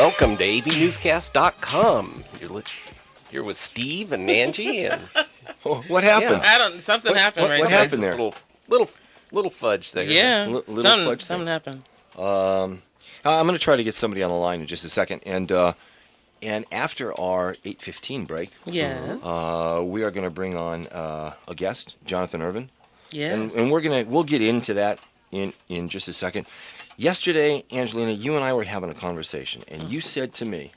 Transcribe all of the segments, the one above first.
welcome to AVNewsCast.com. You're here with Steve and Angie. And what happened? I don't. Something happened right What there. happened there? Little fudge there. Yeah, Little fudge something thing. happened. I'm going to try to get somebody on the line in just a second, and after our 8:15 break, Yes. we are going to bring on a guest, Johnathon Ervin, Yes. and we'll get into that in just a second. Yesterday, Angelina, you and I were having a conversation, and you said to me,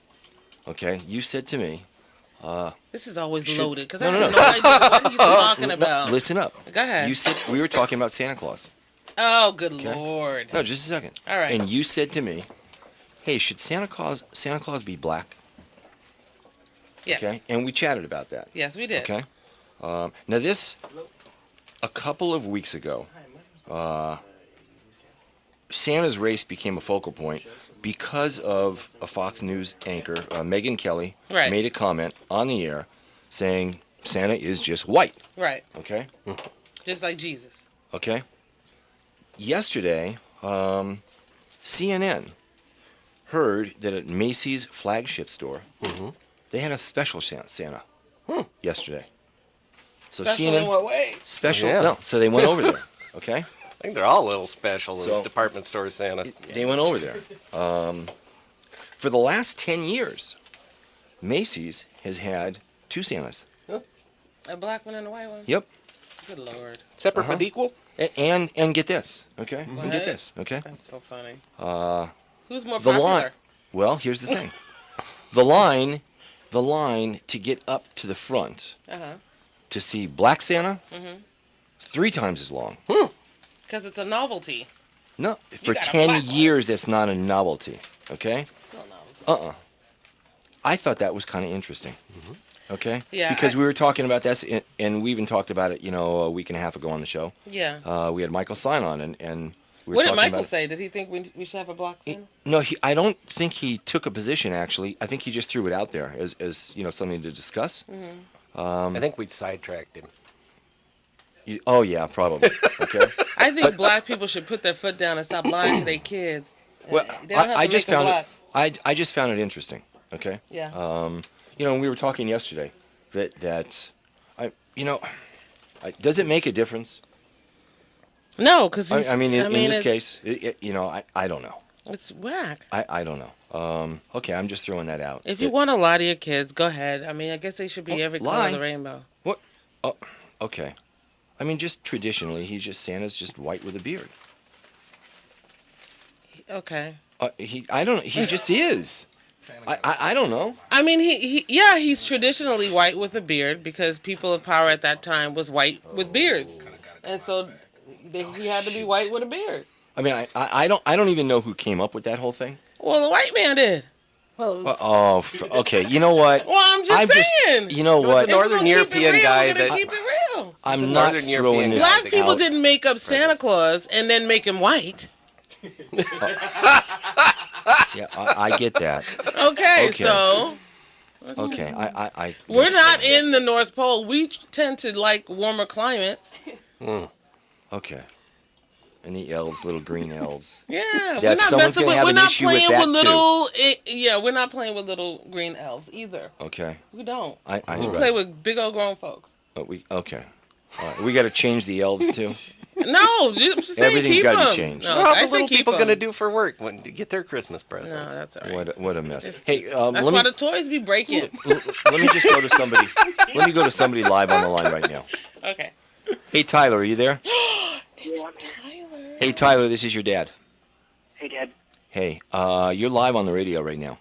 This is always loaded because No, I no, have no. no idea what he's talking about. listen up. Go ahead. You said we were talking about Santa Claus. Oh, good Lord. No, just a second. All right. And you said to me, "Hey, should Santa Claus be black?" Yes. Okay. And we chatted about that. Yes, we did. Okay. Now this, a couple of weeks ago, Santa's race became a focal point because of a Fox News anchor, Megyn Kelly, Right. made a comment on the air saying Santa is just white. Right. Okay. Just like Jesus. Okay. Yesterday, CNN heard that at Macy's flagship store, they had a special Santa yesterday. So Special CNN in what way? special. Yeah. No, so they went over there. Okay. I think they're all a little special, those So- department store Santa. They went over there. For the last 10 years, Macy's has had two Santas. A black one and a white one? Yep. Good Lord. Separate but equal? And get this, okay? And get ahead. this, okay? That's so funny. Who's The more popular? line. Well, here's the thing. The line to get up to the front Uh-huh. to see Black Santa, 3 times as long. Because it's a novelty. No, for got a 10 black one. years, that's not a novelty, okay? Still a novelty. I thought that was kind of interesting. Okay? Yeah, Because we were talking about that, and we even talked about it, a week and a half ago on the show. Yeah. We had Michael Stein on, and we were What did talking Michael about say? Did he think we should have a black Santa? No, I don't think he took a position, actually. I think he just threw it out there as something to discuss. I think we sidetracked him. Oh, yeah, probably. Okay. I think black people should put their foot down and stop lying to their kids. Well, They don't have I to just make 'em found black. it. I just found it interesting. Okay. Yeah. We were talking yesterday that does it make a difference? No, because I mean, in this it's, case, I don't know. it's whack. I don't know. Okay, I'm just throwing that out. If you want to lie to your kids, go ahead. I mean, I guess they should be every color lie? of the rainbow. What? Oh, okay. I mean, just traditionally, Santa's just white with a beard. Okay. He just is. I don't know. I mean, he's traditionally white with a beard because people of power at that time was white with beards, and so he had to be white with a beard. I mean, I don't even know who came up with that whole thing. Well, the white man did. Okay. You know what? Well, I'm just saying. You know It was what? the Northern European guy We're gonna that keep it real. I'm the not Northern throwing European this guy. Black people out. didn't make up Santa Claus and then make him white. Yeah, I get that. Okay. Okay. So Okay, I we're not in the North Pole. We tend to like warmer climates. Okay. And the elves, little green elves. Yeah, That someone's gonna have we're an not issue with playing that, with little. Yeah, we're not playing with little green elves either. Okay. We don't. I We play with big old grown folks. Okay. All right. We got to change the elves too. No, I'm just saying Everything's keep gotta be them. changed. No, What are I the say little keep people them. going to do for work when to get their Christmas No, presents? that's all right. What a mess. Just Hey, That's let why me the toys be breaking. let me just go to somebody. Let me go to somebody live on the line right now. Okay. Hey, Tyler, are you there? It's Tyler. Hey, Tyler, this is your dad. Hey, Dad. Hey, you're live on the radio right now.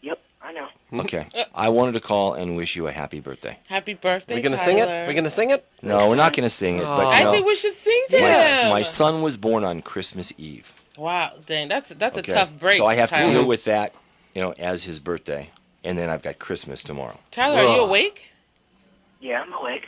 Yep, I know. Okay. I wanted to call and wish you a happy birthday. Happy birthday, We going to Tyler. sing it? We going to sing it? No, we're not going to sing it, but I think we should sing to my, him. my son was born on Christmas Eve. Wow, dang, that's a Okay? tough break. So I have to Tyler. deal with that, as his birthday, and then I've got Christmas tomorrow. Tyler, are you awake? Yeah, I'm awake.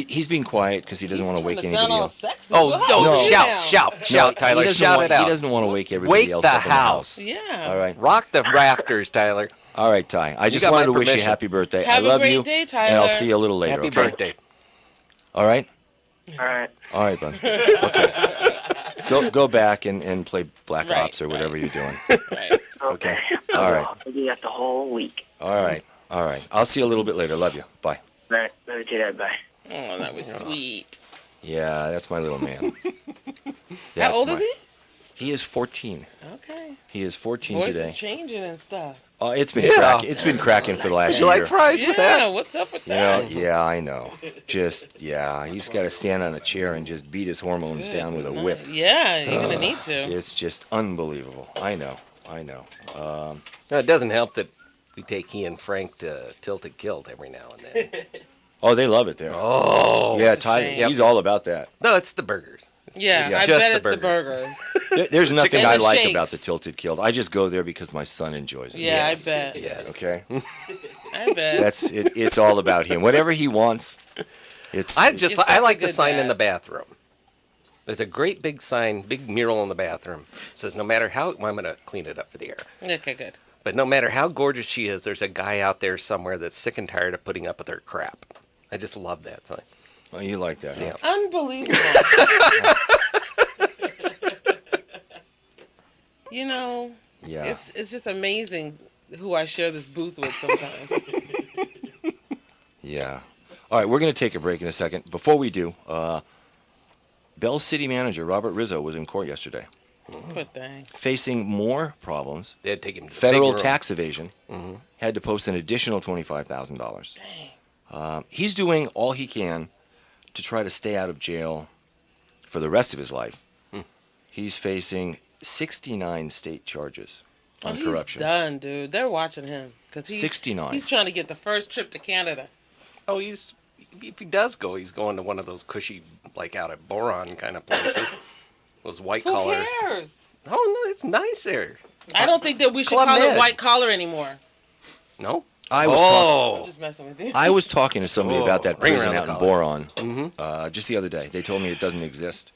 He's being quiet because he doesn't want to wake Trying anybody sound all up. sexy. Oh, Go ahead, no, sit shout, down. shout, Tyler, he doesn't shout want, it out. He doesn't want to wake everybody Wake else the up in the house. house. Yeah. All right. Rock the rafters, Tyler. All right, Ty. I just got wanted my to wish you a permission. happy birthday. Have I a love great you. day, And I'll Tyler. see you a little later, Happy okay? birthday. All right? All right. All right, bud. Okay. Go back and play Black Right, Ops or whatever you're doing. Right. Okay. All right. I'll do that the whole week. All right. I'll see you a little bit later. Love you. Bye. All right. Love you too, Dad. Bye. Oh, that was sweet. Yeah, that's my little man. How old is he? He is 14. Okay. He is 14 Voice today. is changing and stuff. Oh, it's been Yeah. cracking. It's been cracking for the last You year. like fries with Yeah, that? what's up with You know, that? yeah, I know. He's got to stand on a chair and just beat his hormones down with a whip. Yeah, you're going to need to. It's just unbelievable. I know. No, it doesn't help that we take he and Frank to Tilted Kilt every now and then. Oh, they love it there. Oh. yeah, it's a Ty, shame. he's all about that. No, it's the burgers. Yeah, I just bet the it's the burger. burgers. There's nothing And I the like shakes. about the Tilted Kilt. I just go there because my son enjoys it. Yeah, Yes, I bet. Yes. Okay? I bet. That's it. It's all about him. Whatever he wants, it's... I You're such like a the good sign in dad. the bathroom. There's a great big sign, big mural in the bathroom. It says, no matter how... Well, I'm going to clean it up for the air. Okay, good. But no matter how gorgeous she is, there's a guy out there somewhere that's sick and tired of putting up with her crap. I just love that sign. Oh, you like that, huh? Yeah. Unbelievable. You know, Yeah. it's just amazing who I share this booth with sometimes. Yeah. All right, we're going to take a break in a second. Before we do, Bell City Manager Robert Rizzo was in court yesterday, Poor thing. facing more problems. They had to take him to the Federal big room. tax evasion, had to post an additional $25,000. He's doing all he can to try to stay out of jail for the rest of his life. He's facing 69 state charges on He's corruption. done, dude. They're watching him because 69. He's trying to get the first trip to Canada. Oh, if he does go, he's going to one of those cushy, like out at Boron kind of places. Those white Who collar. cares? Oh, no, it's nice there. I don't think that we It's should Club call Med. it white collar anymore. No? I was I'm just messing with you. I was talking to somebody about that ring prison around out the in collar. Boron just the other day. They told me it doesn't exist.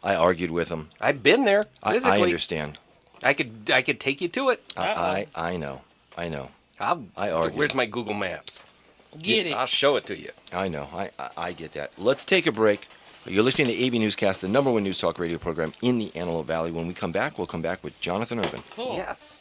I argued with them. I've been there I physically. understand. I could take you to it. I know. I argue. Where's my Google Maps? Get it. I'll show it to you. I know. I get that. Let's take a break. You're listening to AVNewsCast, the #1 news talk radio program in the Antelope Valley. When we come back, we'll come back with Johnathon Ervin. Cool. Yes.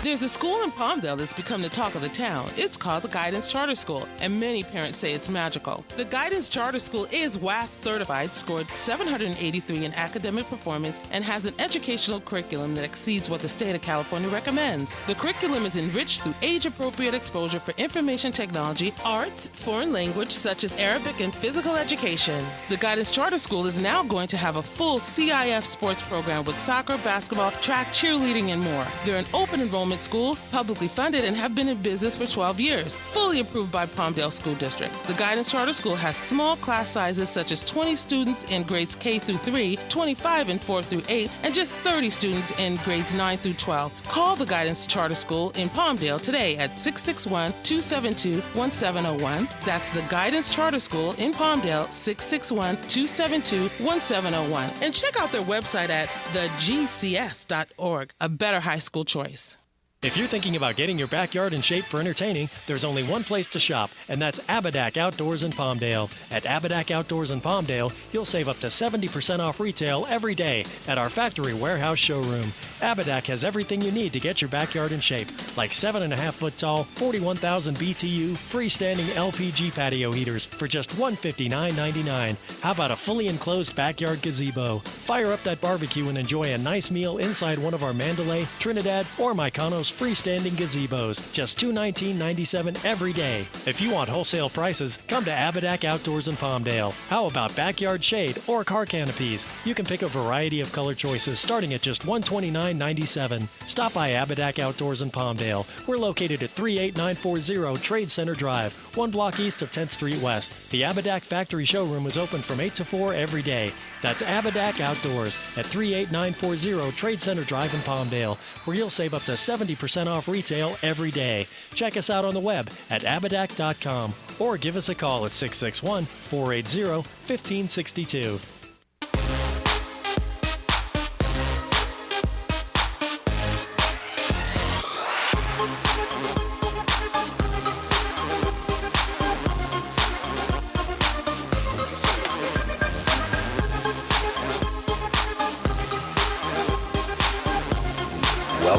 There's a school in Palmdale that's become the talk of the town. It's called the Guidance Charter School, and many parents say it's magical. The Guidance Charter School is WAS certified, scored 783 in academic performance, and has an educational curriculum that exceeds what the state of California recommends. The curriculum is enriched through age-appropriate exposure for information technology, arts, foreign language such as Arabic, and physical education. The Guidance Charter School is now going to have a full CIF sports program with soccer, basketball, track, cheerleading, and more. They're an open enrollment school, publicly funded, and have been in business for 12 years, fully approved by Palmdale School District. The Guidance Charter School has small class sizes such as 20 students in grades K through 3, 25 in 4 through 8, and just 30 students in grades 9 through 12. Call the Guidance Charter School in Palmdale today at 661-272-1701. That's the Guidance Charter School in Palmdale, 661-272-1701. And check out their website at thegcs.org, a better high school choice. If you're thinking about getting your backyard in shape for entertaining, there's only one place to shop, and that's Abadak Outdoors in Palmdale. At Abadak Outdoors in Palmdale, you'll save up to 70% off retail every day at our factory warehouse showroom. Abadak has everything you need to get your backyard in shape, like 7.5-foot tall, 41,000 BTU, freestanding LPG patio heaters for just $159.99. How about a fully enclosed backyard gazebo? Fire up that barbecue and enjoy a nice meal inside one of our Mandalay, Trinidad, or Mykonos freestanding gazebos, just $219.97 every day. If you want wholesale prices, come to Abadak Outdoors in Palmdale. How about backyard shade or car canopies? You can pick a variety of color choices starting at just $129.97. Stop by Abadak Outdoors in Palmdale. We're located at 38940 Trade Center Drive, 1 block east of 10th Street West. The Abadak Factory Showroom is open from 8 to 4 every day. That's Abadak Outdoors at 38940 Trade Center Drive in Palmdale, where you'll save up to 70% off retail every day. Check us out on the web at abadak.com or give us a call at 661-480-1562.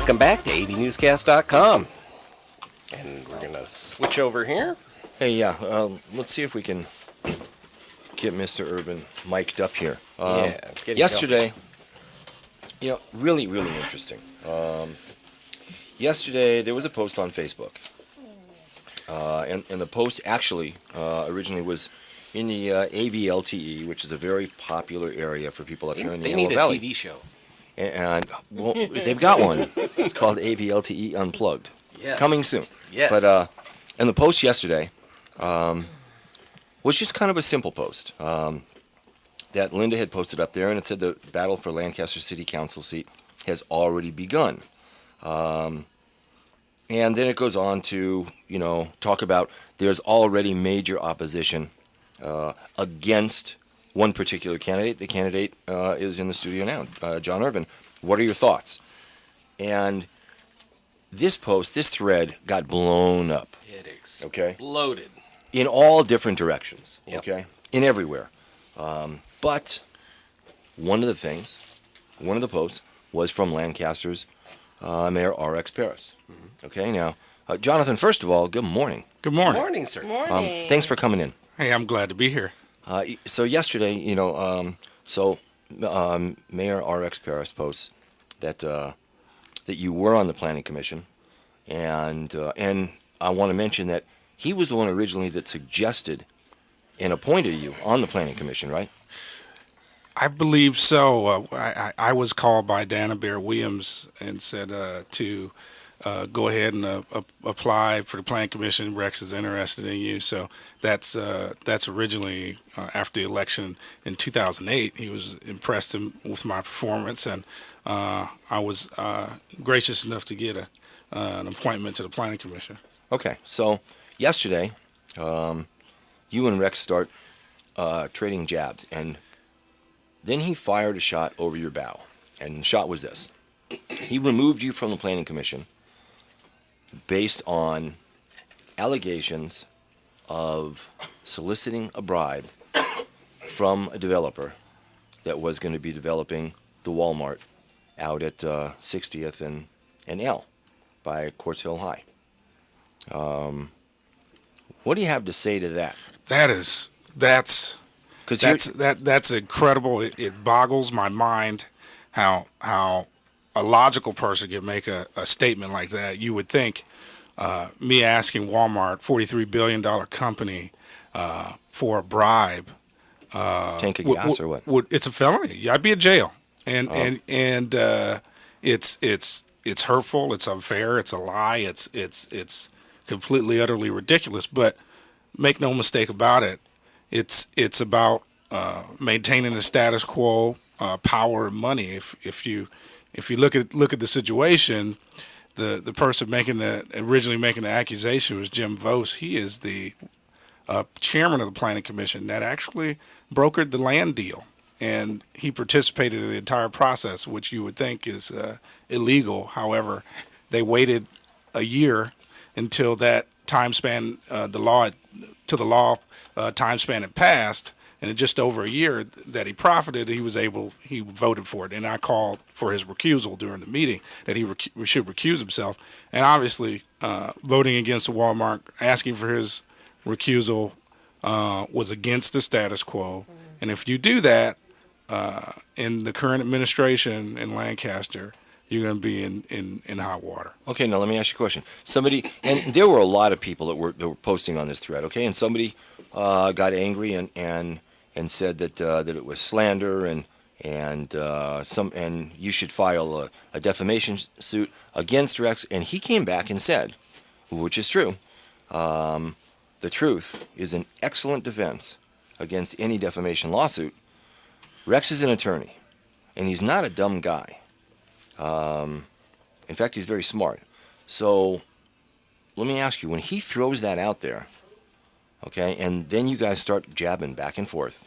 Welcome back to AVNewsCast.com. And we're going to switch over here. Hey, yeah, let's see if we can get Mr. Ervin mic'd up here. Get him Yesterday, really, really interesting. Yesterday, there was a post on Facebook. And the post actually originally was in the AVLTE, which is a very popular area for people up here in the They Yellow need a Valley. TV show. And well, they've got one. It's called AVLTE Unplugged. Yes. Coming soon. Yes. But and the post yesterday was just kind of a simple post that Linda had posted up there, and it said the battle for Lancaster City Council seat has already begun. And then it goes on to, talk about there's already major opposition against one particular candidate. The candidate is in the studio now, John Ervin. What are your thoughts? And this thread got blown up. It Okay. exploded. In all different directions. Yep. Okay. In everywhere. But one of the posts was from Lancaster's Mayor R.X. Paris. Okay. Now, Jonathan, first of all, good morning. Good morning. Morning, sir. Morning. Thanks for coming in. Hey, I'm glad to be here. So yesterday, Mayor R.X. Paris posts that you were on the Planning Commission, and I want to mention that he was the one originally that suggested and appointed you on the Planning Commission, right? I believe so. I was called by Dana Bear Williams and said to go ahead and apply for the Planning Commission. Rex is interested in you. So that's originally after the election in 2008. He was impressed with my performance, and I was gracious enough to get an appointment to the Planning Commission. Okay, so yesterday, you and Rex start trading jabs, and then he fired a shot over your bow, and the shot was this. He removed you from the Planning Commission based on allegations of soliciting a bribe from a developer that was going to be developing the Walmart out at 60th and L by Quartz Hill High. What do you have to say to that? That's incredible. It boggles my mind how a logical person could make a statement like that. You would think me asking Walmart, $43 billion company, for a bribe. Tank of gas or what? It's a felony. I'd be in jail. And it's hurtful. It's unfair. It's a lie. It's completely, utterly ridiculous. But make no mistake about it. It's about maintaining the status quo, power, and money. If you look at the situation, the person originally making the accusation was Jim Vose. He is the chairman of the Planning Commission that actually brokered the land deal, and he participated in the entire process, which you would think is illegal. However, they waited a year until that time span, the law time span had passed, and in just over a year that he profited, he voted for it. And I called for his recusal during the meeting, that he should recuse himself. And obviously, voting against Walmart, asking for his recusal, was against the status quo. And if you do that in the current administration in Lancaster, you're going to be in hot water. Okay, now let me ask you a question. And there were a lot of people that were posting on this thread, okay? And somebody got angry and said that it was slander and you should file a defamation suit against Rex. And he came back and said, which is true, the truth is an excellent defense against any defamation lawsuit. Rex is an attorney, and he's not a dumb guy. In fact, he's very smart. So let me ask you, when he throws that out there, okay, and then you guys start jabbing back and forth,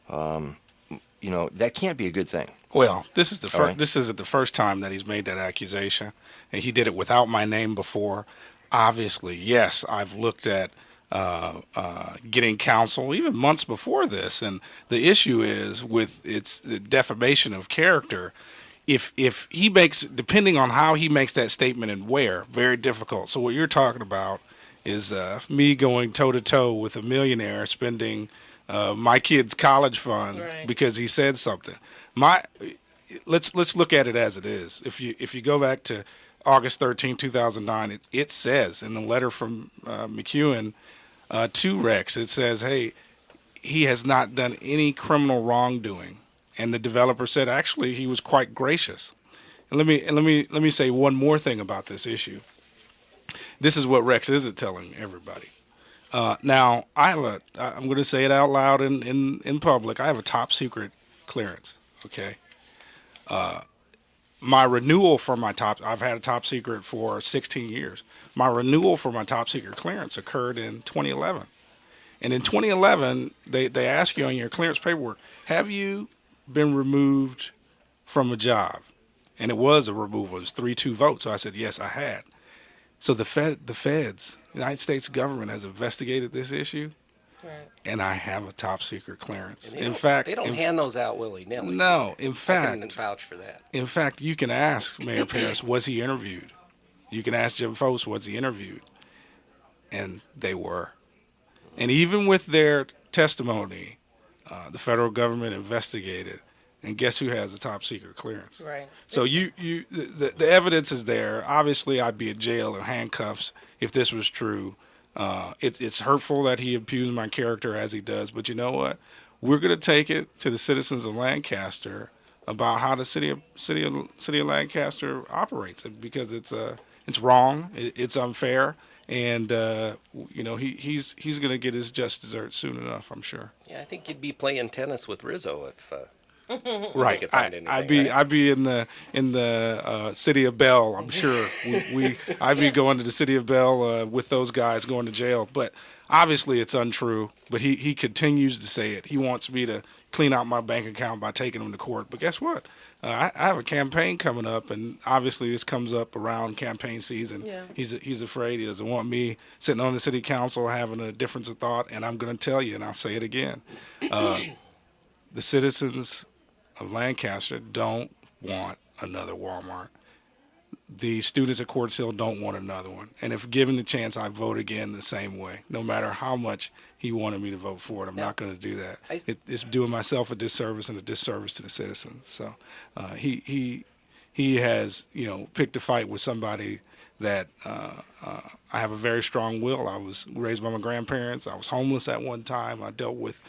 that can't be a good thing. Well, this is the All right. This isn't the first time that he's made that accusation, and he did it without my name before. Obviously, yes, I've looked at getting counsel even months before this, and the issue is with its defamation of character. if he makes, depending on how he makes that statement and where, very difficult. So what you're talking about is me going toe to toe with a millionaire spending my kid's college fund Right. because he said something. Let's look at it as it is. If you go back to August 13, 2009, it says in the letter from McEwen to Rex, it says, hey, he has not done any criminal wrongdoing. And the developer said, actually, he was quite gracious. And let me say one more thing about this issue. This is what Rex isn't telling everybody. Now, I'm going to say it out loud in public. I have a top secret clearance. Okay. My renewal for I've had a top secret for 16 years. My renewal for my top secret clearance occurred in 2011. And in 2011, they ask you on your clearance paperwork, have you been removed from a job? And it was a removal. It was 3-2 vote. So I said, yes, I had. So the feds, the United States government has investigated this issue. Right. And I have a top secret clearance. In fact, they don't hand those out willy-nilly. No, in I can fact, vouch for that. in fact, you can ask Mayor Paris, was he interviewed? You can ask Jim Foast, was he interviewed? And they were. And even with their testimony, the federal government investigated, and guess who has a top secret clearance? Right. So the evidence is there. Obviously, I'd be in jail in handcuffs if this was true. It's hurtful that he abused my character as he does, but you know what? We're going to take it to the citizens of Lancaster about how the city of Lancaster operates, because it's wrong, it's unfair, and he's going to get his just desserts soon enough, I'm sure. Yeah, I think you'd be playing tennis with Rizzo if. Right, could find anything, I'd be in the city of Bell. I'm sure I'd be going to the city of Bell with those guys going to jail. But obviously, it's untrue. But he continues to say it. He wants me to clean out my bank account by taking him to court. But guess what? I have a campaign coming up, and obviously this comes up around campaign season. Yeah. He's afraid. He doesn't want me sitting on the city council having a difference of thought. And I'm going to tell you, and I'll say it again. The citizens of Lancaster don't want another Walmart. The students at Court Hill don't want another one. And if given the chance, I vote again the same way. No matter how much he wanted me to vote for it, I'm not going to do that. It's doing myself a disservice and a disservice to the citizens. So he has picked a fight with somebody that I have a very strong will. I was raised by my grandparents. I was homeless at one time. I dealt with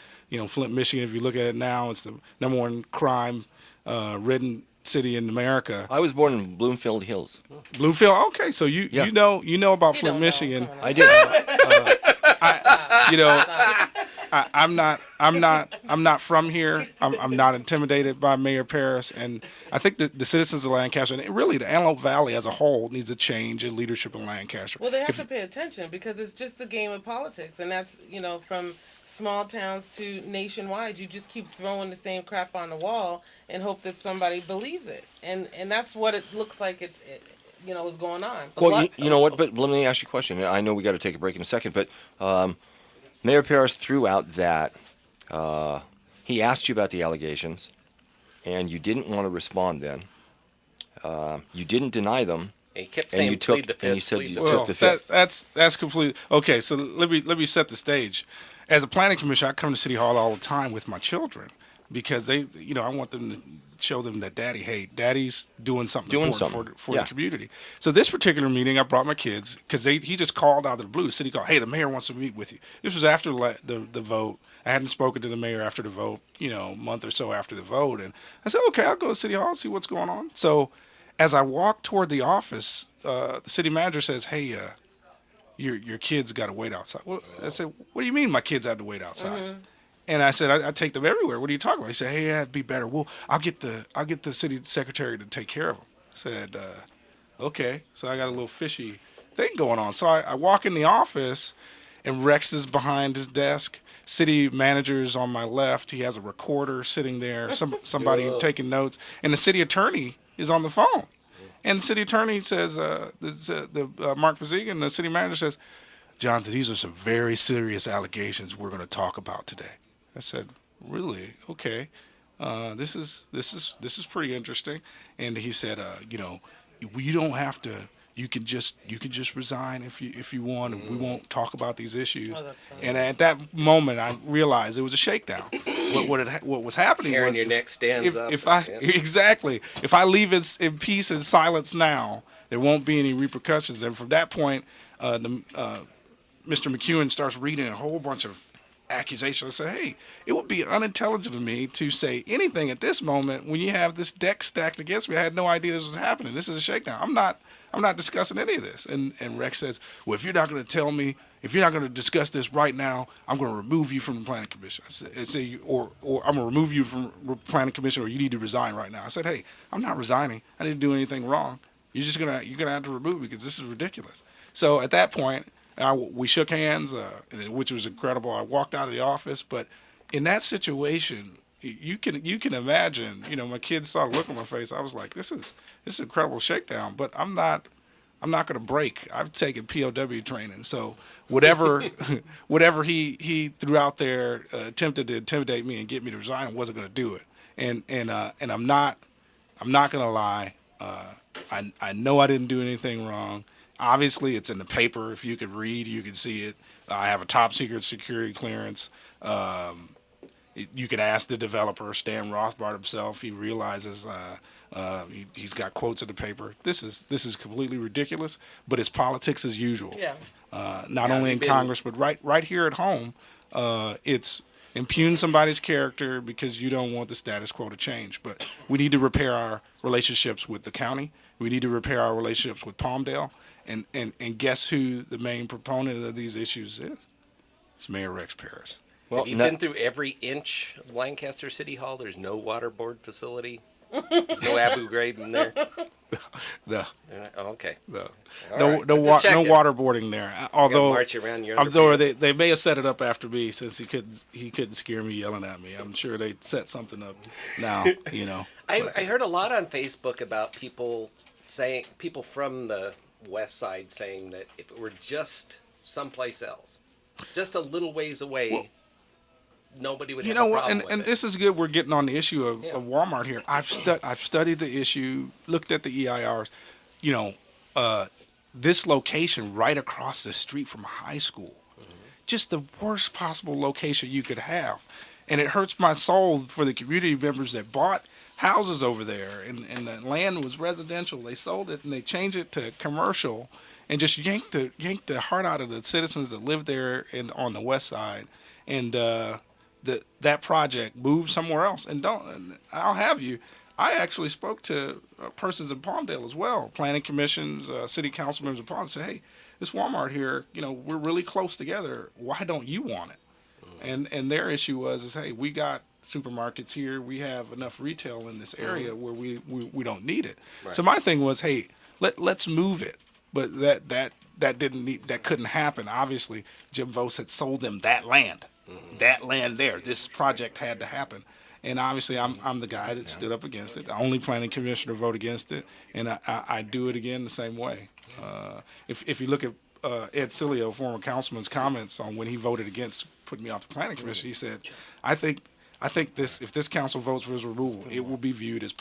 Flint, Michigan. If you look at it now, it's the number one crime ridden city in America. I was born in Bloomfield Hills. Bloomfield. Okay, so you know about Flint, Michigan. I did. I'm not from here. I'm not intimidated by Mayor Paris, and I think the citizens of Lancaster, and really the Antelope Valley as a whole, needs a change in leadership in Lancaster. Well, they have to pay attention because it's just a game of politics, and that's from small towns to nationwide. You just keep throwing the same crap on the wall and hope that somebody believes it, and that's what it looks like it is going on. Well, you know what? But let me ask you a question. I know we got to take a break in a second, but Mayor Paris threw out that he asked you about the allegations, and you didn't want to respond then. You didn't deny them. He kept And saying, you took- plead the fifth. and you said plead you the took fifth. the fifth. That's completely okay. So let me set the stage. As a planning commissioner, I come to City Hall all the time with my children because I want them to show them that Daddy's doing something important for Yeah. the community. So this particular meeting, I brought my kids because he just called out of the blue. City called, hey, the mayor wants to meet with you. This was after the vote. I hadn't spoken to the mayor after the vote, a month or so after the vote, and I said, okay, I'll go to City Hall, see what's going on. So as I walk toward the office, the city manager says, hey, your kids got to wait outside. Well, I said, what do you mean my kids have to wait outside? Mm-hmm. And I said, I take them everywhere. What are you talking about? He said, hey, it'd be better. Well, I'll get the city secretary to take care of them. I said, okay. So I got a little fishy thing going on. So I walk in the office, and Rex is behind his desk. City manager's on my left. He has a recorder sitting there, somebody taking notes. And the city attorney is on the phone. And the city attorney says, Mark Pazigan, the city manager says, Jonathan, these are some very serious allegations we're going to talk about today. I said, really? Okay. this is pretty interesting. And he said, you don't have to. You can just resign if you want, and we won't talk about these issues. Oh, that's fine. And at that moment, I realized it was a shakedown. What was happening Hair on was your neck stands up. if I leave it in peace and silence now, there won't be any repercussions. And from that point, Mr. McEwen starts reading a whole bunch of accusations. I said, hey, it would be unintelligent of me to say anything at this moment when you have this deck stacked against me. I had no idea this was happening. This is a shakedown. I'm not discussing any of this. And Rex says, well, if you're not going to tell me, if you're not going to discuss this right now, I'm going to remove you from the planning commission. Or I'm going to remove you from the planning commission, or you need to resign right now. I said, hey, I'm not resigning. I didn't do anything wrong. You're gonna have to remove me because this is ridiculous. So at that point, we shook hands, which was incredible. I walked out of the office, but in that situation, you can imagine. My kids saw the look on my face. I was like, this is an incredible shakedown. But I'm not going to break. I've taken POW training, so whatever he threw out there attempted to intimidate me and get me to resign, I wasn't going to do it. And I'm not going to lie. I know I didn't do anything wrong. Obviously, it's in the paper. If you could read, you could see it. I have a top secret security clearance. You can ask the developer, Stan Rothbard himself. He realizes he's got quotes in the paper. This is completely ridiculous, but it's politics as usual. Yeah. Not only in Congress, but right here at home. It's impugn somebody's character because you don't want the status quo to change. But we need to repair our relationships with the county. We need to repair our relationships with Palmdale. And guess who the main proponent of these issues is? It's Mayor Rex Parris. Well, Have you been through every inch of Lancaster City Hall? There's no water board facility. There's no Abu Ghraib in there. No, Oh, okay. no, All no, right. no, Just no checking. waterboarding there. Although, march around your although underpants. they may have set it up after me, since he couldn't scare me yelling at me. I'm sure they set something up now. I heard a lot on Facebook about people from the west side saying that if it were just someplace else, just a little ways away, nobody would have a problem with and it. this is good. We're getting on the issue of Yeah. Walmart here. I've studied the issue, looked at the EIRs. This location right across the street from a high school, just the worst possible location you could have, and it hurts my soul for the community members that bought houses over there, and the land was residential. They sold it and they changed it to commercial, and just yanked the heart out of the citizens that live there and on the west side, and that project moved somewhere else. And I'll have you. I actually spoke to persons in Palmdale as well, planning commissions, city council members of Palmdale, said, hey, this Walmart here, we're really close together. Why don't you want it? And their issue was, hey, we got supermarkets here. We have enough retail in this area where we don't need it. Right. So my thing was, hey, let's move it. But that couldn't happen. Obviously, Jim Vos had sold them that land. That land there. This project had to happen. And obviously, I'm the guy that stood up against it. The only planning commissioner to vote against it, and I do it again the same way. If you look at Ed Cilio, former councilman's comments on when he voted against putting me off the planning commission, he said, I think if this council votes for his removal, it will be viewed as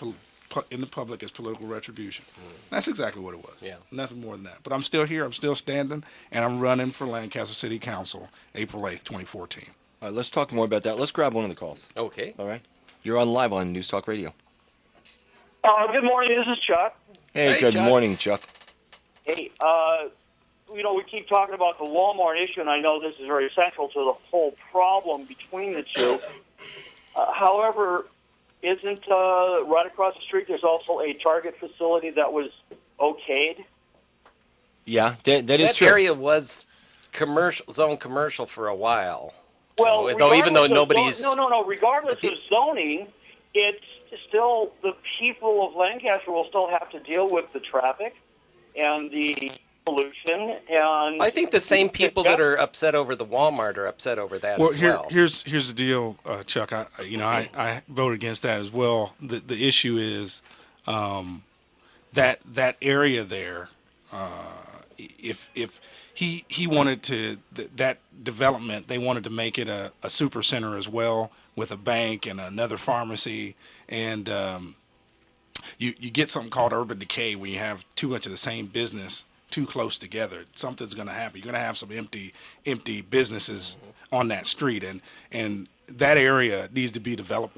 in the public as political retribution. That's exactly what it was. Yeah. Nothing more than that. But I'm still here. I'm still standing, and I'm running for Lancaster City Council, April 8th, 2014. All right, let's talk more about that. Let's grab one of the calls. Okay. All right. You're on live on News Talk Radio. Good morning. This is Chuck. Hey, Hey, good Chuck. morning, Chuck. Hey, we keep talking about the Walmart issue, and I know this is very central to the whole problem between the two. However, isn't right across the street there's also a Target facility that was okayed? Yeah, that is That true. area was zone commercial for a while. Well, Even though regardless of nobody's no. Regardless of zoning, it's still the people of Lancaster will still have to deal with the traffic and the pollution. And I think the same people that are upset over the Walmart are upset over that Well, as well. here's the deal, Chuck. I voted against that as well. The issue is that area there. If he wanted to that development, they wanted to make it a super center as well, with a bank and another pharmacy, and you get something called urban decay when you have too much of the same business too close together. Something's going to happen. You're going to have some empty businesses on that street, and that area needs to be developed.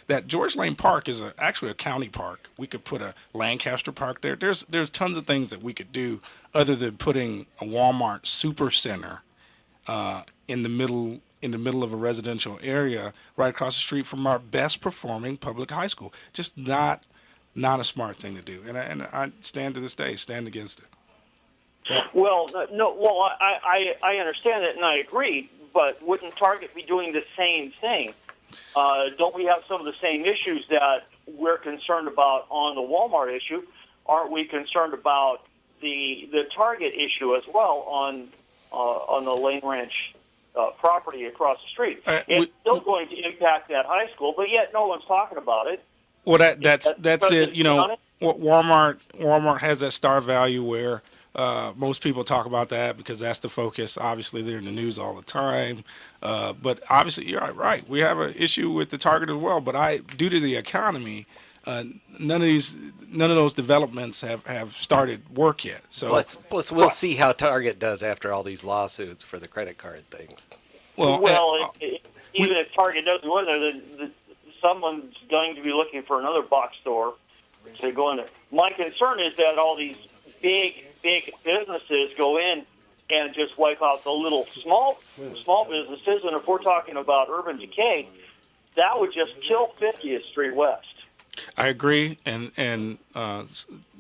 That George Lane Park is actually a county park. We could put a Lancaster Park there. There's tons of things that we could do other than putting a Walmart super center in the middle of a residential area right across the street from our best performing public high school. Just not a smart thing to do. And I stand to this day, stand against it. Well, no. Well, I understand that and I agree. But wouldn't Target be doing the same thing? Don't we have some of the same issues that we're concerned about on the Walmart issue? Aren't we concerned about the Target issue as well on the Lane Ranch property across the street? It's still going to impact that high school, but yet no one's talking about it. Well, that's it. You know, Walmart has that star value where most people talk about that because that's the focus. Obviously, they're in the news all the time. But obviously, you're right. We have an issue with the Target as well. But due to the economy, none of those developments have started work yet. So plus we'll see how Target does after all these lawsuits for the credit card things. Even if Target doesn't go in there, then someone's going to be looking for another box store to go in there. My concern is that all these big businesses go in and just wipe out the little small businesses. And if we're talking about urban decay, that would just kill 50th Street West. I agree, and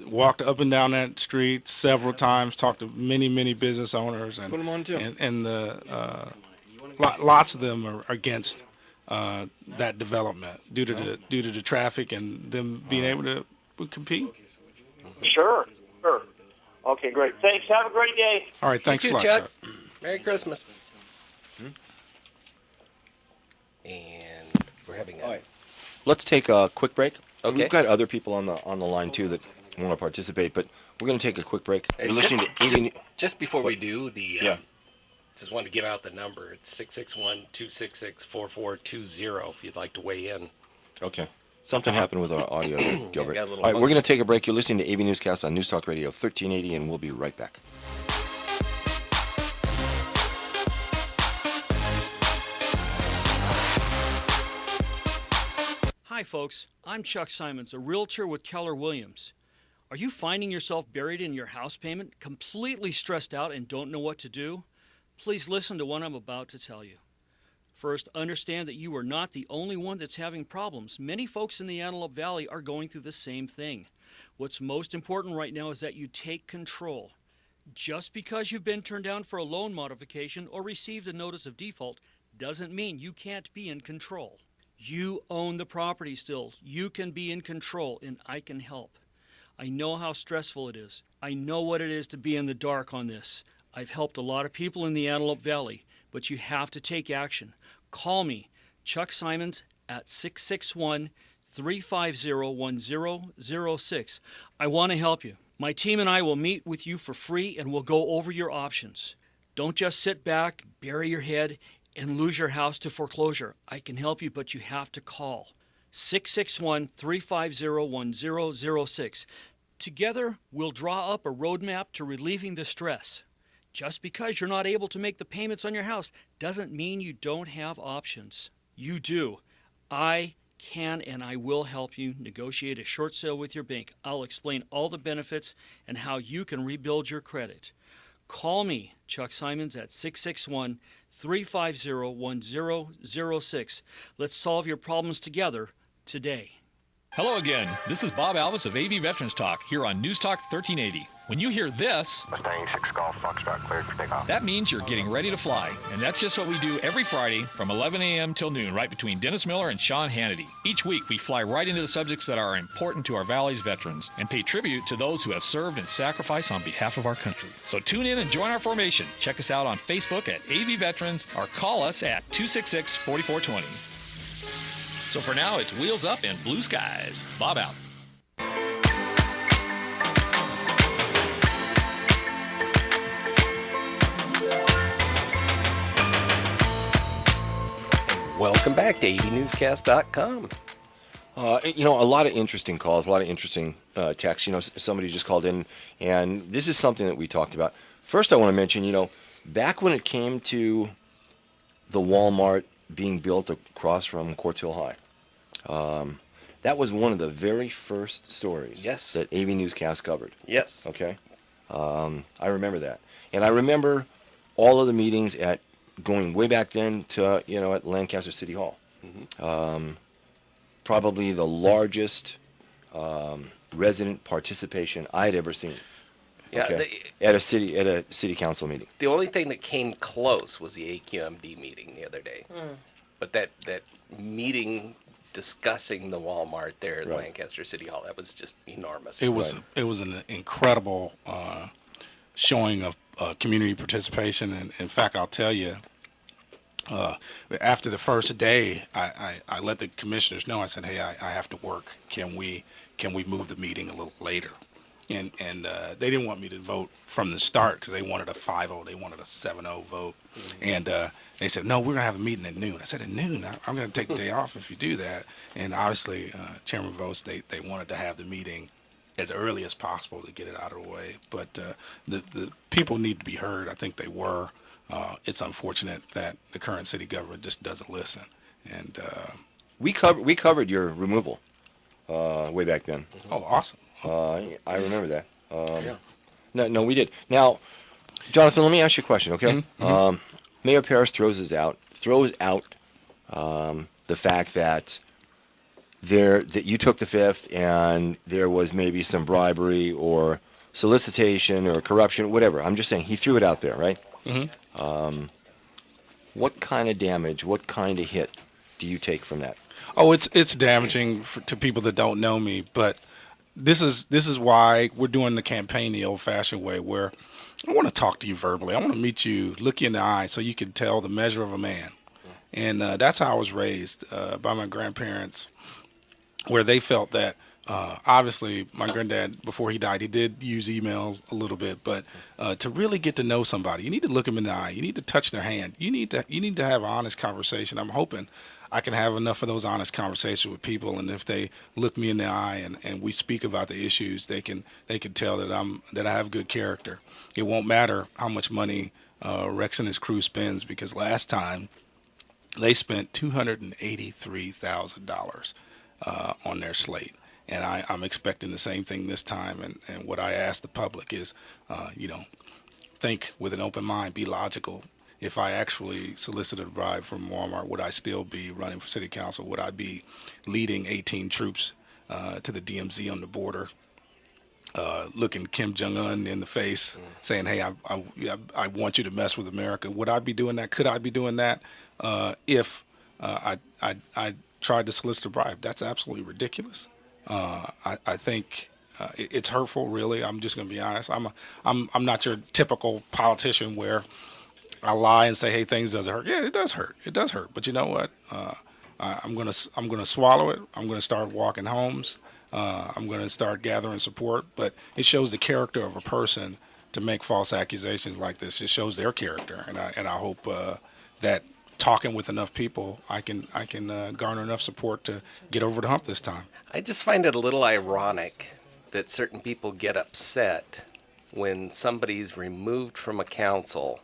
walked up and down that street several times, talked to many business owners, and put them on too. And lots of them are against that development due to the traffic and them being able to compete. Sure. Okay, great. Thanks. Have a great day. All right, thanks a lot, Chuck. Chuck. Merry Christmas. And we're having All right. Let's take a quick break. Okay. We've got other people on the line too that want to participate, but we're going to take a quick break. You're listening to AV. Just before we do, Yeah. just wanted to give out the number. It's 661-266-4420 if you'd like to weigh in. Okay. Something happened with our audio, Gilbert. got a little All right, we're funky. going to take a break. You're listening to AV Newscast on News Talk Radio 1380, and we'll be right back. Hi, folks. I'm Chuck Simons, a realtor with Keller Williams. Are you finding yourself buried in your house payment, completely stressed out, and don't know what to do? Please listen to what I'm about to tell you. First, understand that you are not the only one that's having problems. Many folks in the Antelope Valley are going through the same thing. What's most important right now is that you take control. Just because you've been turned down for a loan modification or received a notice of default doesn't mean you can't be in control. You own the property still. You can be in control, and I can help. I know how stressful it is. I know what it is to be in the dark on this. I've helped a lot of people in the Antelope Valley, but you have to take action. Call me, Chuck Simons, at 661-350-1006. I want to help you. My team and I will meet with you for free, and we'll go over your options. Don't just sit back, bury your head, and lose your house to foreclosure. I can help you, but you have to call. 661-350-1006. Together, we'll draw up a roadmap to relieving the stress. Just because you're not able to make the payments on your house doesn't mean you don't have options. You do. I can and I will help you negotiate a short sale with your bank. I'll explain all the benefits and how you can rebuild your credit. Call me, Chuck Simons, at 661-350-1006. Let's solve your problems together today. Hello again. This is Bob Alvis of AV Veterans Talk here on News Talk 1380. When you hear this, Mustang 6 Golf Foxtrot cleared for takeoff. that means you're getting ready to fly. And that's just what we do every Friday from 11 a.m. till noon, right between Dennis Miller and Sean Hannity. Each week, we fly right into the subjects that are important to our Valley's veterans and pay tribute to those who have served and sacrificed on behalf of our country. So tune in and join our formation. Check us out on Facebook at AV Veterans or call us at 266-4420. So for now, it's wheels up and blue skies. Bob out. Welcome back to AVNewsCast.com. A lot of interesting calls, a lot of interesting texts. Somebody just called in, and this is something that we talked about. First, I want to mention, back when it came to the Walmart being built across from Quartz Hill High, that was one of the very first stories that AV Newscast covered. Yes. Okay. I remember that. And I remember all of the meetings going way back then to, at Lancaster City Hall. Mm-hmm. Probably the largest resident participation I'd ever seen. Yeah, okay. At a city council meeting. The only thing that came close was the AQMD meeting the other day. But that meeting discussing the Walmart there at Lancaster City Hall, that was just enormous. It was an incredible showing of community participation, and in fact, I'll tell you, after the first day, I let the commissioners know. I said, "Hey, I have to work. Can we move the meeting a little later?" And they didn't want me to vote from the start because they wanted a 5-0. They wanted a 7-0 vote. Mm-hmm. And they said, "No, we're going to have a meeting at noon." I said, "At noon? I'm going to take the day off if you do that." And obviously, Chairman Vost, they wanted to have the meeting as early as possible to get it out of the way. But the people need to be heard. I think they were. It's unfortunate that the current city government just doesn't listen. And we covered your removal way back then. Oh, awesome! I remember that. No, we did. Now, Jonathan, let me ask you a question, okay? Mm-hmm. Mayor Parris throws out the fact that you took the fifth and there was maybe some bribery or solicitation or corruption, whatever. I'm just saying he threw it out there, right? Mm-hmm. What kind of damage, what kind of hit do you take from that? Oh, it's damaging to people that don't know me, but this is why we're doing the campaign the old-fashioned way, where I want to talk to you verbally. I want to meet you, look you in the eye, so you can tell the measure of a man. And that's how I was raised by my grandparents, where they felt that obviously my granddad, before he died, he did use email a little bit, but to really get to know somebody, you need to look them in the eye. You need to touch their hand. You need to have an honest conversation. I'm hoping I can have enough of those honest conversations with people, and if they look me in the eye and we speak about the issues, they can tell that I have good character. It won't matter how much money Rex and his crew spends, because last time they spent $283,000 on their slate. And I'm expecting the same thing this time. And what I ask the public is, think with an open mind, be logical. If I actually solicited a bribe from Walmart, would I still be running for city council? Would I be leading 18 troops to the DMZ on the border, looking Kim Jong-un in the face, saying, "Hey, I want you to mess with America"? Would I be doing that? Could I be doing that if I tried to solicit a bribe? That's absolutely ridiculous. I think it's hurtful. Really, I'm just going to be honest. I'm not your typical politician where I lie and say, "Hey, things doesn't hurt." Yeah, it does hurt. It does hurt. But you know what? I'm gonna swallow it. I'm gonna start walking homes. I'm gonna start gathering support. But it shows the character of a person to make false accusations like this. It shows their character, and I hope that talking with enough people, I can garner enough support to get over the hump this time. I just find it a little ironic that certain people get upset when somebody's removed from a council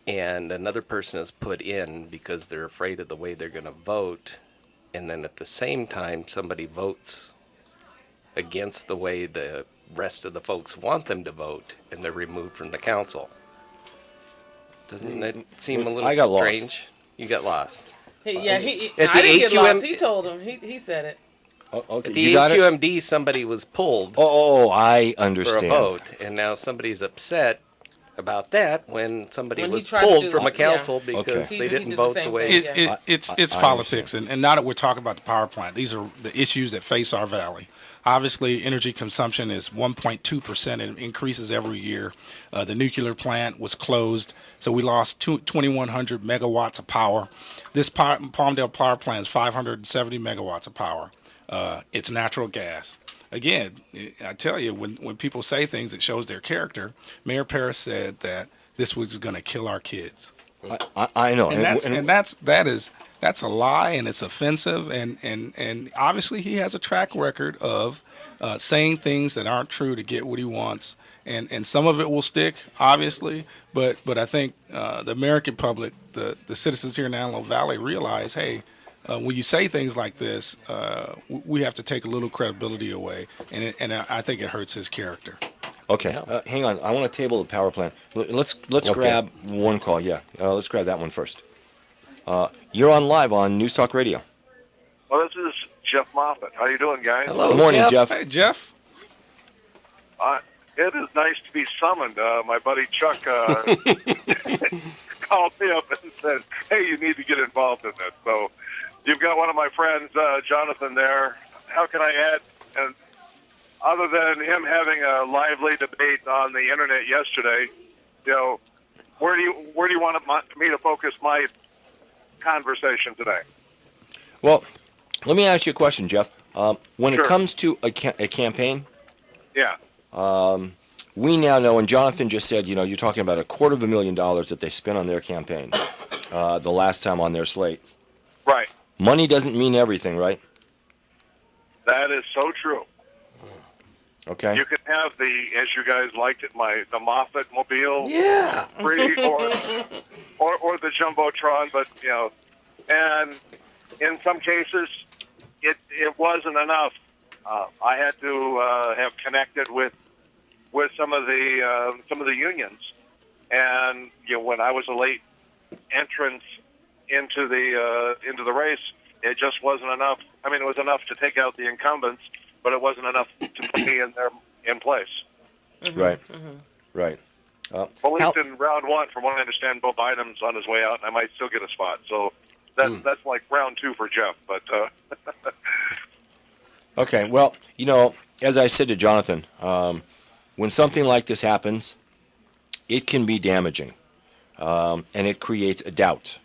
and another person is put in because they're afraid of the way they're going to vote, and then at the same time somebody votes against the way the rest of the folks want them to vote, and they're removed from the council. Doesn't that seem a little strange? Lost. You got lost. I didn't get lost. He told him. He said it. Oh, okay. At the AQMD, somebody was pulled. I understand. For a vote, and now somebody's upset about that when somebody was pulled from a council because they didn't vote the way. It's politics, and now that we're talking about the power plant, these are the issues that face our valley. Obviously, energy consumption is 1.2%. It increases every year. The nuclear plant was closed, so we lost 2,100 megawatts of power. This Palmdale power plant is 570 megawatts of power. It's natural gas. Again, I tell you, when people say things, it shows their character. Mayor Parris said that this was going to kill our kids. I know, and that's a lie, and it's offensive, and obviously he has a track record of saying things that aren't true to get what he wants, and some of it will stick, obviously, but I think the American public, the citizens here in the Antelope Valley realize, hey, when you say things like this, we have to take a little credibility away, and I think it hurts his character. Okay, hang on. I want to table the power plant. Let's grab one call. Yeah, let's grab that one first. You're on live on News Talk Radio. Well, this is Jeff Moffett. How you doing, guys? Hello, Good morning, Jeff. Hey, Jeff. It is nice to be summoned. My buddy Chuck called me up and said, "Hey, you need to get involved in this." So you've got one of my friends, Jonathan, there. How can I add? And other than him having a lively debate on the internet yesterday, where do you want me to focus my conversation today? Well, let me ask you a question, Jeff. When Sure. it comes to a campaign, Yeah. we now know, and Jonathan just said, you're talking about $250,000 that they spent on their campaign the last time on their slate. Right. Money doesn't mean everything, right? That is so true. Okay. You can have as you guys liked it, the Moffett Mobile, Yeah. free, or the Jumbotron, but and in some cases, it wasn't enough. I had to have connected with some of the unions, and when I was a late entrance into the race, it just wasn't enough. I mean, it was enough to take out the incumbents, but it wasn't enough to put me in place. Right. Right. Well, at least in round one, from what I understand, Bo Biden's on his way out, and I might still get a spot. So that's like round two for Jeff. But Okay. Well, as I said to Jonathan, when something like this happens, it can be damaging, and it creates a doubt.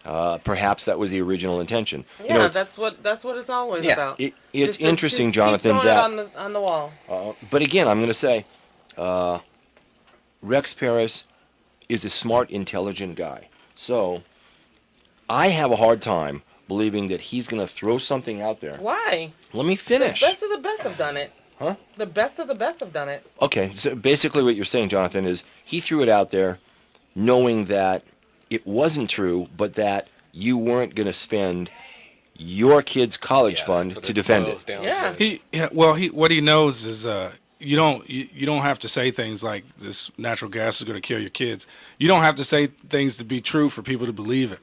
Perhaps that was the original intention. Yeah, that's what it's always about. It's Just interesting, keep Jonathan, throwing that it on the wall. but again, I'm going to say, Rex Perez is a smart, intelligent guy. So I have a hard time believing that he's going to throw something out there. Why? Let me finish. The best of the best have done it. Huh? The best of the best have done it. Okay, so basically what you're saying, Jonathan, is he threw it out there knowing that it wasn't true, but that you weren't going to spend your kid's college fund to defend it. Yeah. What he knows is you don't have to say things like this natural gas is going to kill your kids. You don't have to say things to be true for people to believe it.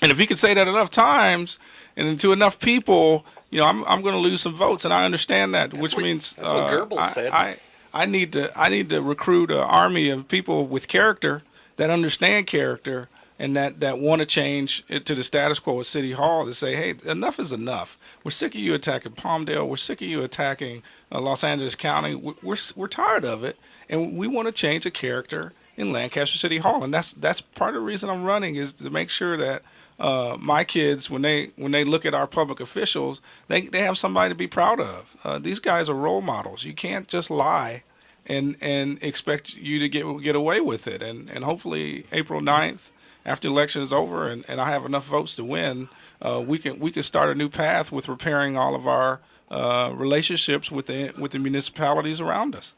And if he can say that enough times and to enough people, I'm going to lose some votes, and I understand that, which means That's what Goebbels said. I need to recruit an army of people with character that understand character and that want to change it to the status quo at City Hall to say, hey, enough is enough. We're sick of you attacking Palmdale. We're sick of you attacking Los Angeles County. We're tired of it, and we want to change a character in Lancaster City Hall, and that's part of the reason I'm running, is to make sure that my kids, when they look at our public officials, they have somebody to be proud of. These guys are role models. You can't just lie and expect you to get away with it. And hopefully April 9th, after the election is over and I have enough votes to win, we can start a new path with repairing all of our relationships with the municipalities around us.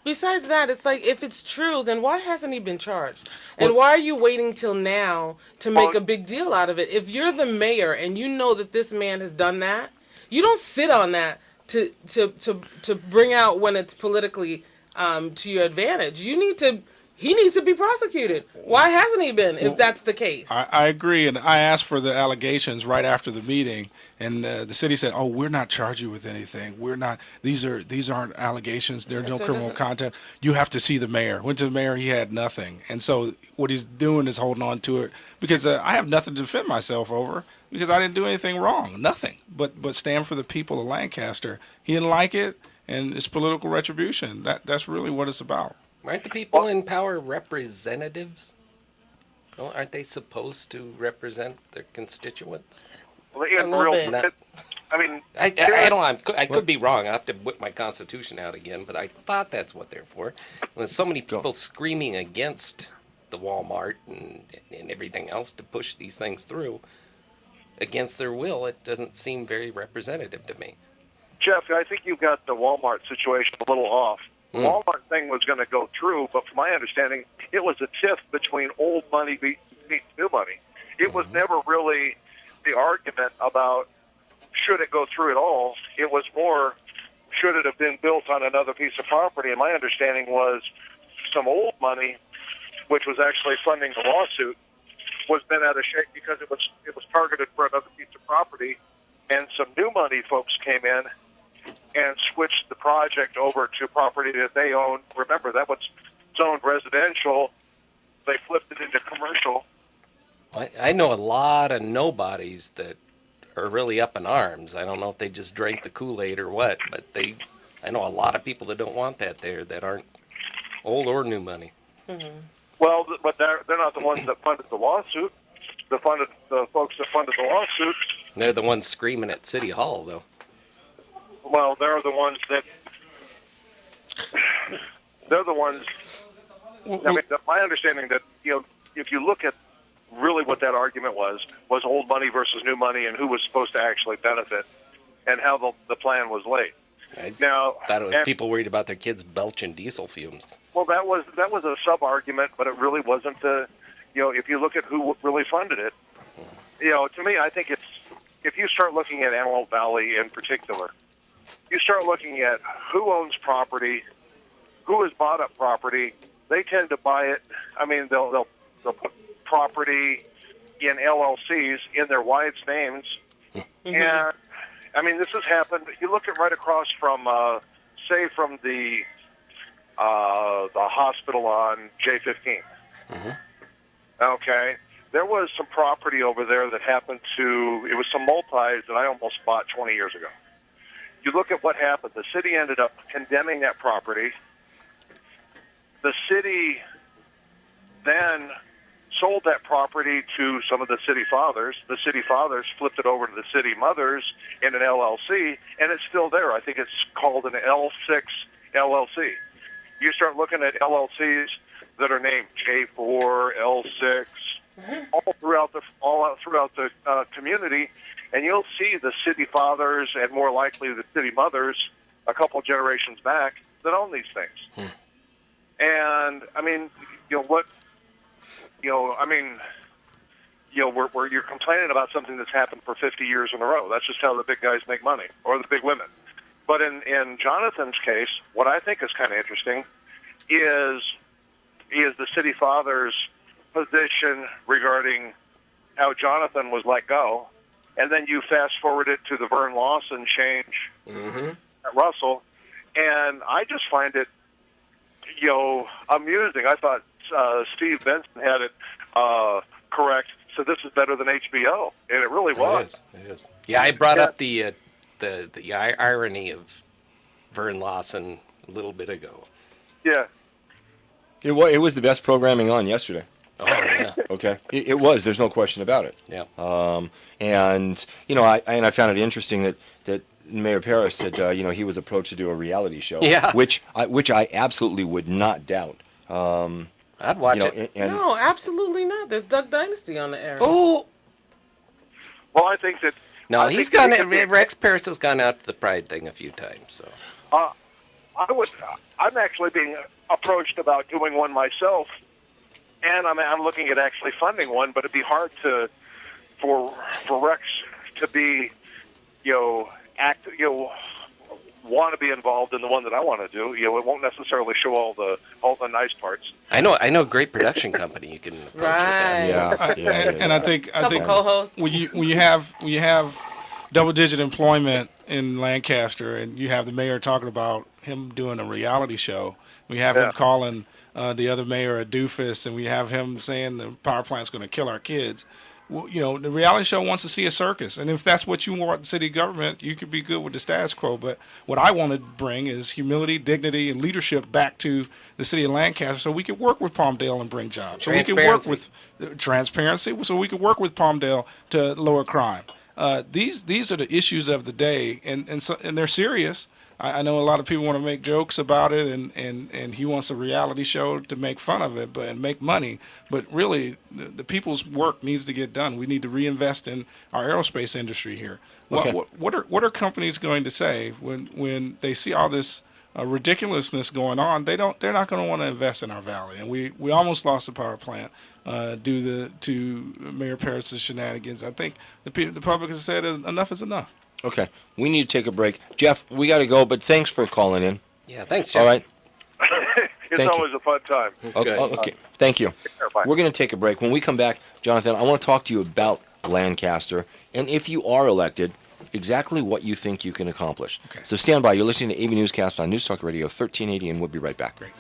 Besides that, it's like, if it's true, then why hasn't he been charged? And why are you waiting till now to make a big deal out of it? If you're the mayor and you know that this man has done that, you don't sit on that to bring out when it's politically to your advantage. He needs to be prosecuted. Why hasn't he been, if that's the case? I agree, and I asked for the allegations right after the meeting, and the city said, "Oh, we're not charging you with anything. We're not. These aren't allegations. There's no criminal content. You have to see the mayor." Went to the mayor, he had nothing, and so what he's doing is holding on to it because I have nothing to defend myself over because I didn't do anything wrong, nothing. But stand for the people of Lancaster. He didn't like it, and it's political retribution. That's really what it's about. Aren't the people in power representatives? Well, aren't they supposed to represent their constituents? Well, A little bit. I mean, I don't know. I could be wrong. I have to whip my Constitution out again, but I thought that's what they're for. When so many people screaming against the Walmart and everything else to push these things through against their will, it doesn't seem very representative to me. Jeff, I think you got the Walmart situation a little off. The Walmart thing was going to go through, but from my understanding, it was a tiff between old money meets new money. It was never really the argument about should it go through at all. It was more, should it have been built on another piece of property? And my understanding was some old money, which was actually funding the lawsuit, was bent out of shape because it was targeted for another piece of property, and some new money folks came in and switched the project over to property that they own. Remember, that was zoned residential. They flipped it into commercial. I know a lot of nobodies that are really up in arms. I don't know if they just drank the Kool-Aid or what, but I know a lot of people that don't want that there that aren't old or new money. Mm-hmm. Well, but they're not the ones that funded the lawsuit. The folks that funded the lawsuit. They're the ones screaming at City Hall, though. Well, they're the ones that. They're the ones. I mean, my understanding that if you look at really what that argument was old money versus new money, and who was supposed to actually benefit, and how the plan was laid. I thought it was people worried about their kids belching diesel fumes. Well, that was a sub argument, but it really wasn't the. If you look at who really funded it, to me, I think it's if you start looking at Antelope Valley in particular, you start looking at who owns property, who has bought up property. They tend to buy it. I mean, they'll put property in LLCs in their wives' names, and I mean this has happened. You look at right across from, say, from the hospital on J15. Okay, there was some property over there that happened to. It was some multis that I almost bought 20 years ago. You look at what happened. The city ended up condemning that property. The city then sold that property to some of the city fathers. The city fathers flipped it over to the city mothers in an LLC, and it's still there. I think it's called an L6 LLC. You start looking at LLCs that are named J4, L6, all throughout the community, and you'll see the city fathers and more likely the city mothers a couple generations back that own these things. And I mean, where you're complaining about something that's happened for 50 years in a row. That's just how the big guys make money, or the big women. But in Johnathon's case, what I think is kind of interesting is the city father's position regarding how Johnathon was let go, and then you fast forward it to the Vern Lawson change at Russell, and I just find it, amusing. I thought Steve Benson had it correct. So this is better than HBO, and it really was. It is. Yeah, I brought up the irony of Vern Lawson a little bit ago. Yeah. It was the best programming on yesterday. Oh, yeah. Okay. It was. There's no question about it. Yeah. And I found it interesting that Mayor Parris said he was approached to do a reality show. Yeah. Which I absolutely would not doubt. I'd watch it. No, absolutely not. There's Duck Dynasty on the air. Oh. Well, I think that. No, he's gone. Rex Parris has gone out to the Pride thing a few times. So. I'm actually being approached about doing one myself, and I'm looking at actually funding one. But it'd be hard for Rex to be, want to be involved in the one that I want to do. It won't necessarily show all the nice parts. I know a great production company you can approach with that. Yeah. And I think co-hosts. when you have double-digit employment in Lancaster, and you have the mayor talking about him doing a reality show, we have him calling the other mayor a doofus, and we have him saying the power plant's going to kill our kids. Well, the reality show wants to see a circus, and if that's what you want the city government, you could be good with the status quo. But what I want to bring is humility, dignity, and leadership back to the city of Lancaster, so we can work with Palmdale and bring jobs. So we can work with transparency, so we can work with Palmdale to lower crime. These are the issues of the day, and they're serious. I know a lot of people want to make jokes about it, and he wants a reality show to make fun of it, and make money. But really, the people's work needs to get done. We need to reinvest in our aerospace industry here. Okay. What are companies going to say when they see all this ridiculousness going on? They're not going to want to invest in our valley. And we almost lost the power plant due to Mayor Parris's shenanigans. I think the public has said enough is enough. Okay, we need to take a break. Jeff, we got to go, but thanks for calling in. Yeah, thanks, Jeff. All right. It's Thank always a fun time. Okay, thank you. Bye. We're going to take a break. When we come back, Jonathan, I want to talk to you about Lancaster, and if you are elected, exactly what you think you can accomplish. Okay. So stand by. You're listening to AVNewsCast on News Talk Radio 1380, and we'll be right back. Great.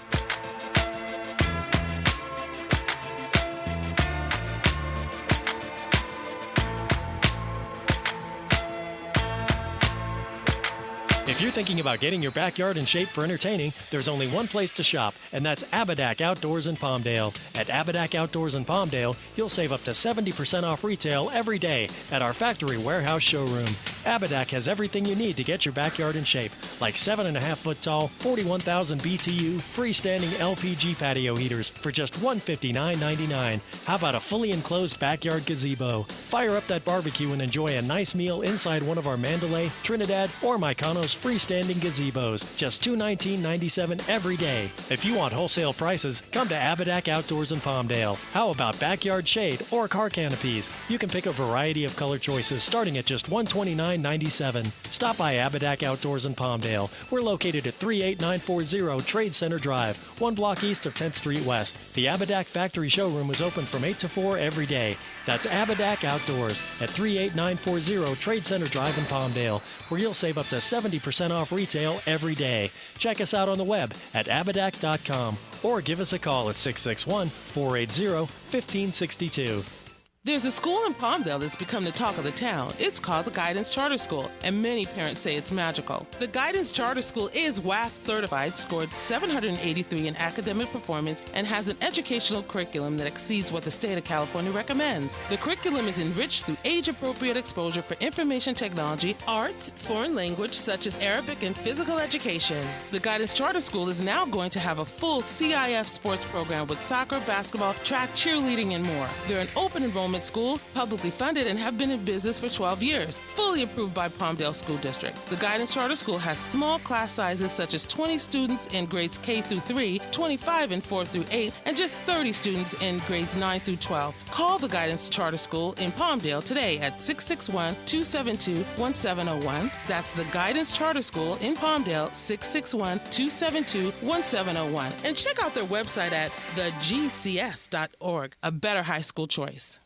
If you're thinking about getting your backyard in shape for entertaining, there's only one place to shop, and that's Abadak Outdoors in Palmdale. At Abadak Outdoors in Palmdale, you'll save up to 70% off retail every day at our factory warehouse showroom. Abadak has everything you need to get your backyard in shape, like 7.5-foot tall, 41,000 BTU, freestanding LPG patio heaters for just $159.99. How about a fully enclosed backyard gazebo? Fire up that barbecue and enjoy a nice meal inside one of our Mandalay, Trinidad, or Mykonos freestanding gazebos, just $219.97 every day. If you want wholesale prices, come to Abadak Outdoors in Palmdale. How about backyard shade or car canopies? You can pick a variety of color choices starting at just $129.97. Stop by Abadak Outdoors in Palmdale. We're located at 38940 Trade Center Drive, 1 block east of 10th Street West. The Abadak Factory Showroom is open from 8 to 4 every day. That's Abadak Outdoors at 38940 Trade Center Drive in Palmdale, where you'll save up to 70% off retail every day. Check us out on the web at abadak.com or give us a call at 661-480-1562. There's a school in Palmdale that's become the talk of the town. It's called the Guidance Charter School, and many parents say it's magical. The Guidance Charter School is WAS certified, scored 783 in academic performance, and has an educational curriculum that exceeds what the state of California recommends. The curriculum is enriched through age-appropriate exposure for information technology, arts, foreign language such as Arabic, and physical education. The Guidance Charter School is now going to have a full CIF sports program with soccer, basketball, track, cheerleading, and more. They're an open enrollment school, publicly funded, and have been in business for 12 years, fully approved by Palmdale School District. The Guidance Charter School has small class sizes such as 20 students in grades K through 3, 25 in 4 through 8, and just 30 students in grades 9 through 12. Call the Guidance Charter School in Palmdale today at 661-272-1701. That's the Guidance Charter School in Palmdale, 661-272-1701. And check out their website at thegcs.org. A better high school choice.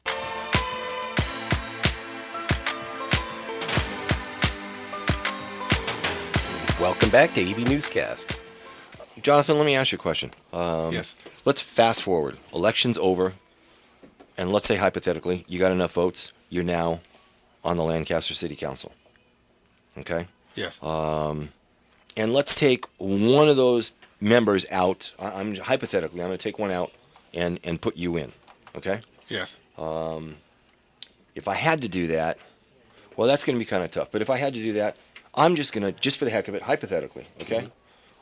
Welcome back to AV Newscast. Jonathan, let me ask you a question. Yes. Let's fast forward. Election's over, and let's say hypothetically, you got enough votes, you're now on the Lancaster City Council. Okay? Yes. And let's take one of those members out. I'm hypothetically, I'm going to take one out and put you in. Okay? Yes. If I had to do that, well, that's going to be kind of tough. But if I had to do that, I'm just going to, just for the heck of it, hypothetically, okay?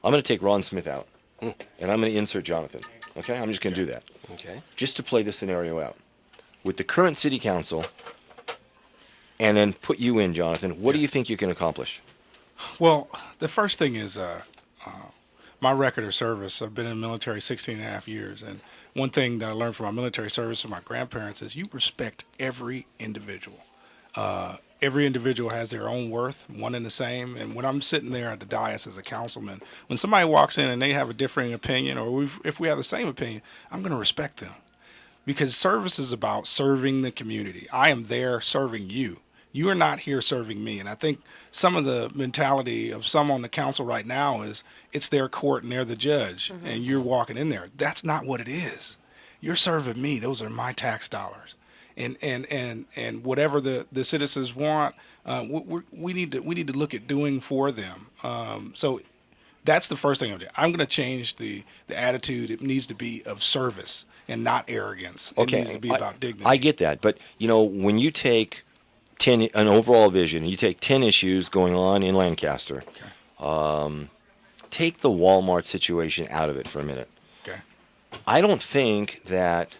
I'm going to take Ron Smith out, and I'm going to insert Jonathan. Okay? I'm just going to do that. Okay. Just to play the scenario out. With the current city council, and then put you in, Jonathan, what do you think you can accomplish? Well, the first thing is my record of service. I've been in the military 16 and a half years, and one thing that I learned from my military service from my grandparents is you respect every individual. Every individual has their own worth, one and the same. And when I'm sitting there at the dais as a councilman, when somebody walks in and they have a differing opinion, or if we have the same opinion, I'm going to respect them. Because service is about serving the community. I am there serving you. You are not here serving me. And I think some of the mentality of some on the council right now is it's their court and they're the judge, and you're walking in there. That's not what it is. You're serving me. Those are my tax dollars. And whatever the citizens want, we need to look at doing for them. So that's the first thing I'm doing. I'm going to change the attitude. It needs to be of service and not arrogance. Okay, It needs to be about dignity. I get that, but when you take an overall vision, you take 10 issues going on in Lancaster. Okay. Take the Walmart situation out of it for a minute. Okay. I don't think that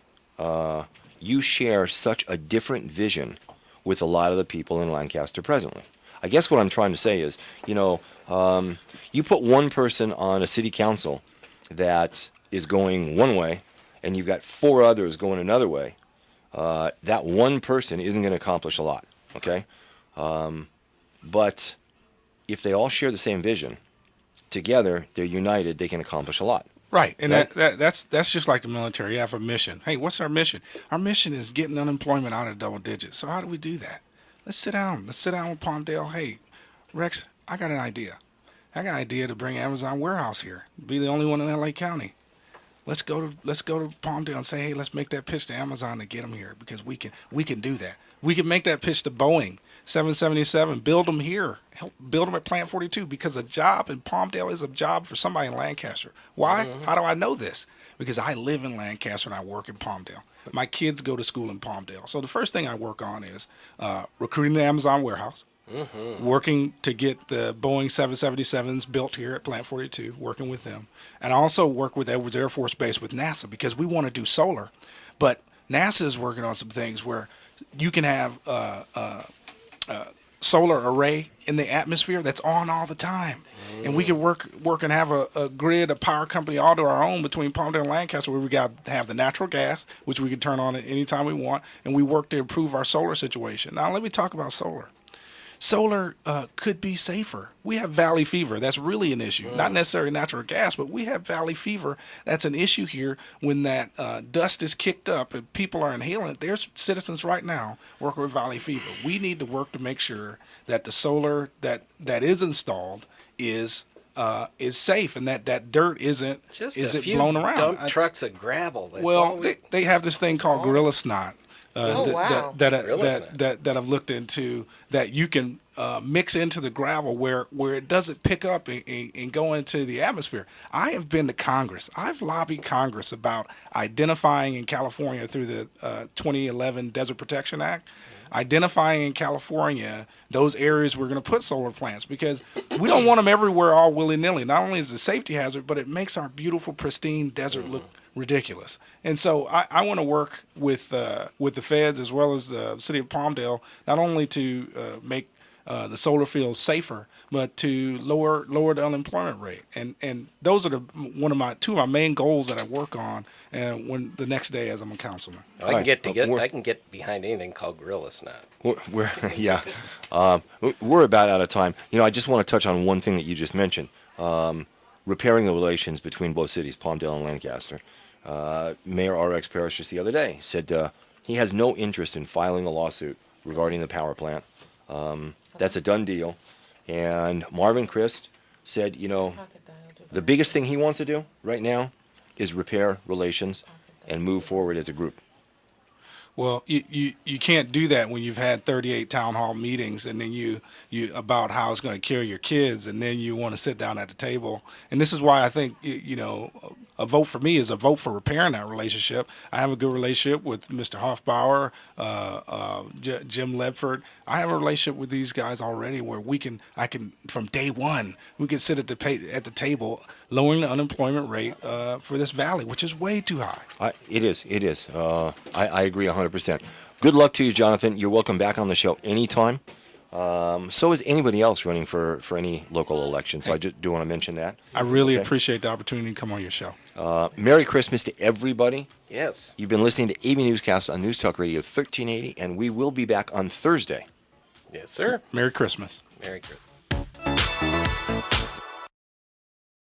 you share such a different vision with a lot of the people in Lancaster presently. I guess what I'm trying to say is, you put one person on a city council that is going one way, and you've got 4 others going another way. That one person isn't going to accomplish a lot, okay? But if they all share the same vision, together, they're united, they can accomplish a lot. Right, and Right. that's just like the military. You have a mission. Hey, what's our mission? Our mission is getting unemployment out of double digits. So how do we do that? Let's sit down. Let's sit down with Palmdale. Hey, Rex, I got an idea. I got an idea to bring Amazon warehouse here. Be the only one in LA County. Let's go to Palmdale and say, hey, let's make that pitch to Amazon to get them here, because we can do that. We can make that pitch to Boeing 777, build them here, help build them at Plant 42, because a job in Palmdale is a job for somebody in Lancaster. Why? How do I know this? Because I live in Lancaster and I work in Palmdale. My kids go to school in Palmdale. So the first thing I work on is recruiting the Amazon warehouse, working to get the Boeing 777s built here at Plant 42, working with them. And I also work with Edwards Air Force Base with NASA, because we want to do solar. But NASA is working on some things where you can have solar array in the atmosphere that's on all the time. And we can work and have a grid, a power company all to our own between Palmdale and Lancaster, where we got to have the natural gas, which we can turn on at any time we want, and we work to improve our solar situation. Now, let me talk about solar. Solar could be safer. We have valley fever. That's really an issue. Not necessarily natural gas, but we have valley fever. That's an issue here when that dust is kicked up and people are inhaling it. There's citizens right now working with valley fever. We need to work to make sure that the solar that is installed is safe, and that dirt isn't blown around. Dump trucks of gravel. That's well, they have this thing called gorilla snot. That I've looked into, that you can mix into the gravel where it doesn't pick up and go into the atmosphere. I have been to Congress. I've lobbied Congress about identifying in California through the 2011 Desert Protection Act, identifying in California those areas we're going to put solar plants, because we don't want them everywhere all willy-nilly. Not only is it a safety hazard, but it makes our beautiful, pristine desert look ridiculous. And so I want to work with the feds as well as the city of Palmdale, not only to make the solar fields safer, but to lower the unemployment rate. And those are two of my main goals that I work on. And when the next day, as I'm a councilman, I can get behind anything called gorilla snot. We're about out of time. I just want to touch on one thing that you just mentioned: repairing the relations between both cities, Palmdale and Lancaster. Mayor R.X. Parrish just the other day said he has no interest in filing a lawsuit regarding the power plant. That's a done deal. And Marvin Christ said, the biggest thing he wants to do right now is repair relations and move forward as a group. Well, you can't do that when you've had 38 town hall meetings, and then you about how it's going to kill your kids, and then you want to sit down at the table. And this is why I think a vote for me is a vote for repairing that relationship. I have a good relationship with Mr. Hoffbauer, Jim Ledford. I have a relationship with these guys already where I can from day one, we can sit at the table, lowering the unemployment rate for this valley, which is way too high. It is. I agree 100%. Good luck to you, Jonathan. You're welcome back on the show anytime. So is anybody else running for any local election. So I just do want to mention that. I really appreciate the opportunity to come on your show. Merry Christmas to everybody. Yes. You've been listening to AVNewsCast on News Talk Radio 1380, and we will be back on Thursday. Yes, sir. Merry Christmas. Merry Christmas.